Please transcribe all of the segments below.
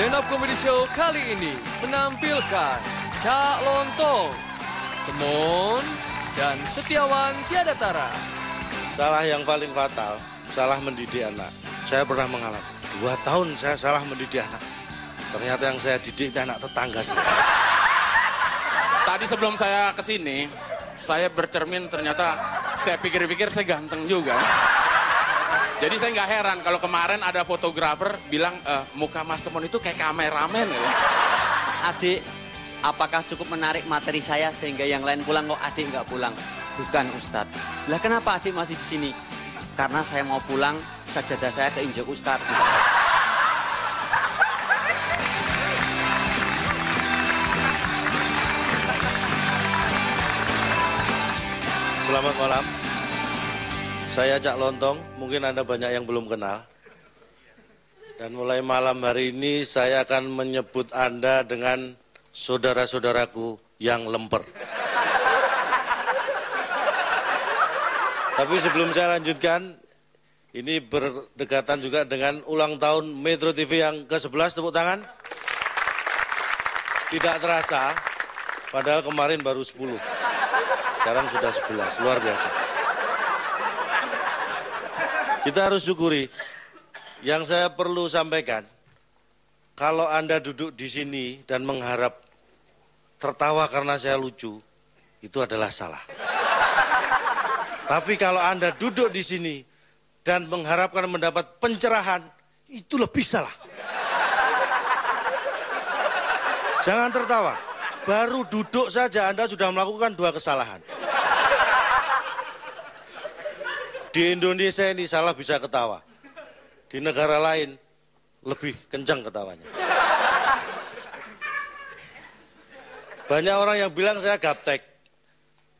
Stand Up Comedy Show kali ini menampilkan Cak Lontong, Temon, dan Setiawan Tiada Tara. Salah yang paling fatal, salah mendidik anak. Saya pernah mengalami, 2 tahun saya salah mendidik anak. Ternyata yang saya didik itu anak tetangga saya. Tadi sebelum saya kesini, saya bercermin ternyata saya pikir-pikir saya ganteng juga. Jadi saya nggak heran kalau kemarin ada fotografer bilang muka Mas Temon itu kayak kameramen ya. Adik, apakah cukup menarik materi saya sehingga yang lain pulang kok adik nggak pulang? Bukan Ustadz. Lah kenapa adik masih di sini? Karena saya mau pulang, sajadah saya keinjak Ustadz. Selamat malam. Saya Cak Lontong, mungkin Anda banyak yang belum kenal. Dan mulai malam hari ini saya akan menyebut Anda dengan saudara-saudaraku yang lemper. Tapi sebelum saya lanjutkan, ini berdekatan juga dengan ulang tahun Metro TV yang ke-11, tepuk tangan. Tidak terasa, padahal kemarin baru 10. Sekarang sudah 11, luar biasa. Kita harus syukuri. Yang saya perlu sampaikan, kalau Anda duduk di sini dan mengharap tertawa karena saya lucu, itu adalah salah. Tapi kalau Anda duduk di sini dan mengharapkan mendapat pencerahan, itu lebih salah. Jangan tertawa. Baru duduk saja Anda sudah melakukan 2 kesalahan. Di Indonesia ini salah bisa ketawa. Di negara lain lebih kencang ketawanya. Banyak orang yang bilang saya gaptek.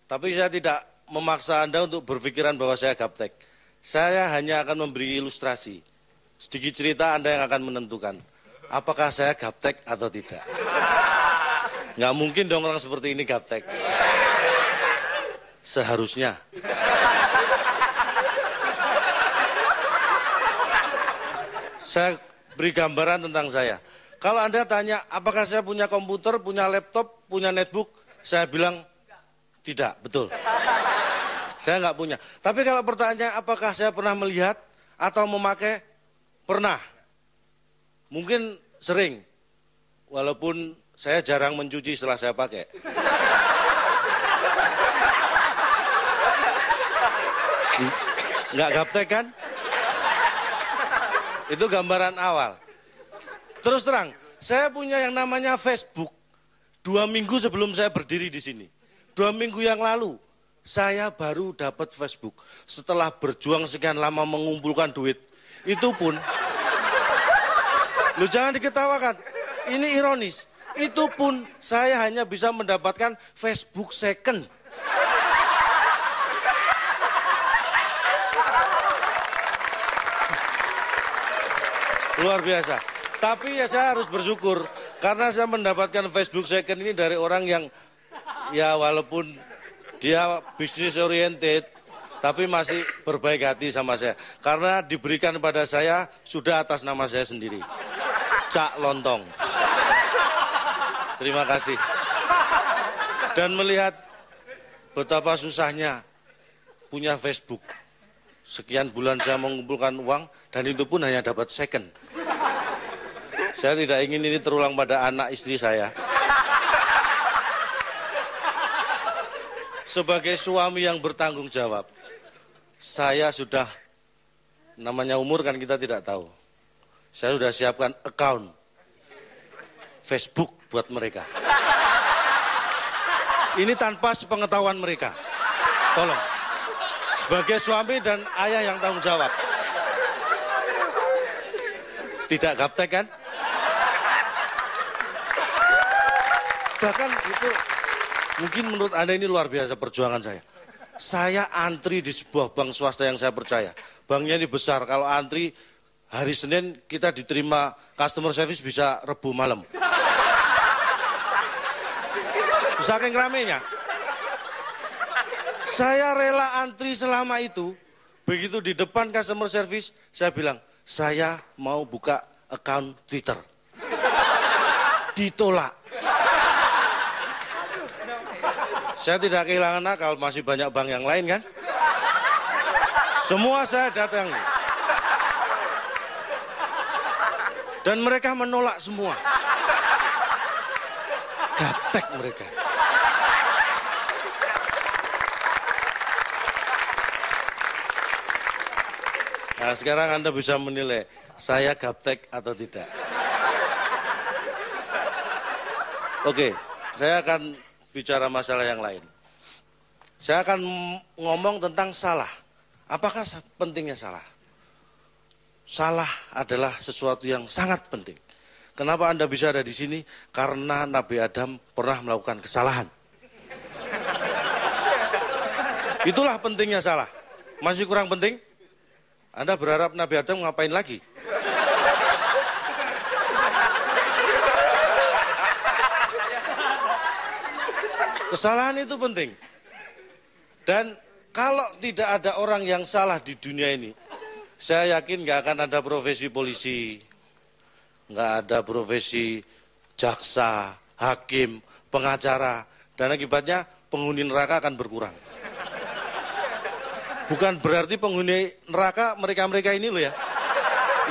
Tapi saya tidak memaksa Anda untuk berpikiran bahwa saya gaptek. Saya hanya akan memberi ilustrasi. Sedikit cerita Anda yang akan menentukan. Apakah saya gaptek atau tidak. Nggak mungkin dong orang seperti ini gaptek. Seharusnya. Saya beri gambaran tentang saya. Kalau Anda tanya, apakah saya punya komputer, punya laptop, punya netbook? Saya bilang, tidak, betul. Saya nggak punya. Tapi kalau pertanyaan, apakah saya pernah melihat atau memakai? Pernah. Mungkin sering. Walaupun saya jarang mencuci setelah saya pakai. Nggak gaptek kan? Itu gambaran awal. Terus terang, saya punya yang namanya Facebook. 2 minggu sebelum saya berdiri di sini. 2 minggu yang lalu, saya baru dapat Facebook. Setelah berjuang sekian lama mengumpulkan duit. Itu pun, lu jangan diketawakan. Ini ironis. Itu pun saya hanya bisa mendapatkan Facebook second. Luar biasa. Tapi ya saya harus bersyukur karena saya mendapatkan Facebook second ini dari orang yang ya walaupun dia bisnis oriented tapi masih berbaik hati sama saya. Karena diberikan pada saya sudah atas nama saya sendiri. Cak Lontong. Terima kasih. Dan melihat betapa susahnya punya Facebook. Sekian bulan saya mengumpulkan uang dan itu pun hanya dapat second. Saya tidak ingin ini terulang pada anak istri saya. Sebagai suami yang bertanggung jawab, saya sudah, namanya umur kan kita tidak tahu. Saya sudah siapkan account Facebook buat mereka. Ini tanpa sepengetahuan mereka. Tolong. Sebagai suami dan ayah yang tanggung jawab. Tidak gaptek kan? Bahkan itu mungkin menurut Anda ini luar biasa perjuangan saya. Saya antri di sebuah bank swasta yang saya percaya. Banknya ini besar, kalau antri hari Senin kita diterima customer service bisa Rebu malam. Saking ramenya. Saya rela antri selama itu. Begitu di depan customer service, saya bilang, saya mau buka account Twitter. ditolak. Saya tidak kehilangan akal, masih banyak bank yang lain kan? Semua saya datangi. Dan mereka menolak semua. Gaptek mereka. Nah, sekarang Anda bisa menilai saya gaptek atau tidak. Oke, saya akan bicara masalah yang lain. Saya akan ngomong tentang salah. Apakah pentingnya salah? Salah adalah sesuatu yang sangat penting. Kenapa Anda bisa ada di sini? Karena Nabi Adam pernah melakukan kesalahan. Itulah pentingnya salah. Masih kurang penting? Anda berharap Nabi Adam ngapain lagi? Kesalahan itu penting. Dan kalau tidak ada orang yang salah di dunia ini, saya yakin nggak akan ada profesi polisi, nggak ada profesi jaksa, hakim, pengacara, dan akibatnya penghuni neraka akan berkurang. Bukan berarti penghuni neraka mereka-mereka ini loh ya.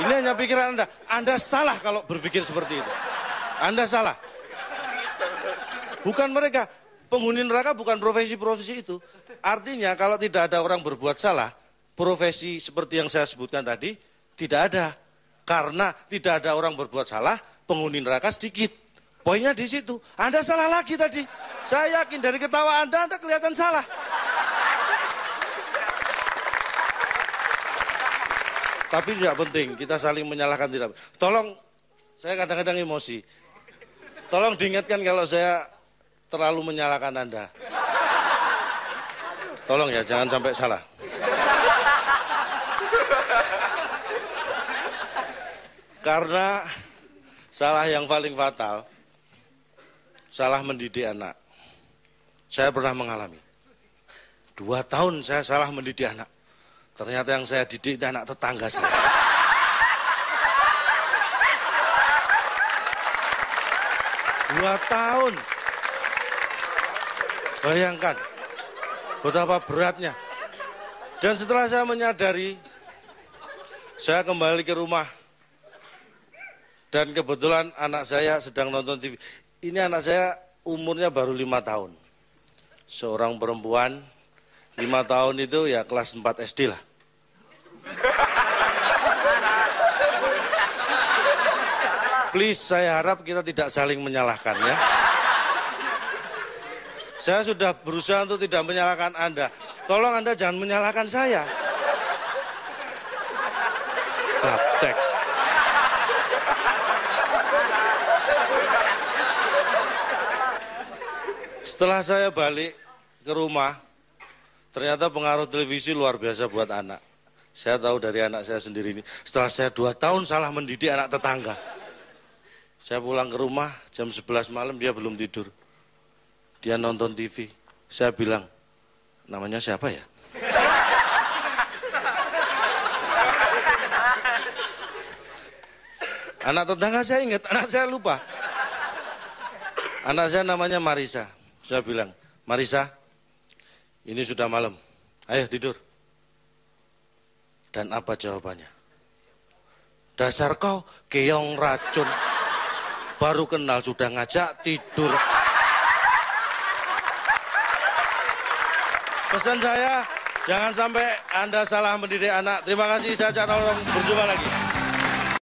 Ini hanya pikiran Anda. Anda salah kalau berpikir seperti itu. Anda salah. Bukan mereka. Penghuni neraka bukan profesi-profesi itu. Artinya kalau tidak ada orang berbuat salah, profesi seperti yang saya sebutkan tadi tidak ada. Karena tidak ada orang berbuat salah, penghuni neraka sedikit. Poinnya di situ. Anda salah lagi tadi. Saya yakin dari ketawa Anda kelihatan salah. Tapi tidak penting, kita saling menyalahkan tidak. Tolong, saya kadang-kadang emosi. Tolong diingatkan kalau saya terlalu menyalahkan Anda. Tolong ya, jangan sampai salah. Karena salah yang paling fatal, salah mendidik anak. Saya pernah mengalami. 2 tahun saya salah mendidik anak. Ternyata yang saya didik itu anak tetangga saya. Dua tahun. Bayangkan betapa beratnya. Dan setelah saya menyadari, saya kembali ke rumah. Dan kebetulan anak saya sedang nonton TV. Ini anak saya umurnya baru 5 tahun. Seorang perempuan, 5 tahun itu ya kelas 4 SD lah. Please, saya harap kita tidak saling menyalahkan ya. Saya sudah berusaha untuk tidak menyalahkan Anda. Tolong Anda jangan menyalahkan saya. Gaptek. Setelah saya balik ke rumah, ternyata pengaruh televisi luar biasa buat anak. Saya tahu dari anak saya sendiri ini. Setelah saya 2 tahun salah mendidik anak tetangga. Saya pulang ke rumah jam 11 malam dia belum tidur. Dia nonton TV. Saya bilang, namanya siapa ya? Anak tetangga saya ingat, anak saya lupa. Anak saya namanya Marisa. Saya bilang, Marisa, ini sudah malam. Ayo tidur. Dan apa jawabannya? Dasar kau keong racun. Baru kenal sudah ngajak tidur. Pesan saya, jangan sampai Anda salah mendidik anak. Terima kasih, saya Cak Nolong. Berjumpa lagi.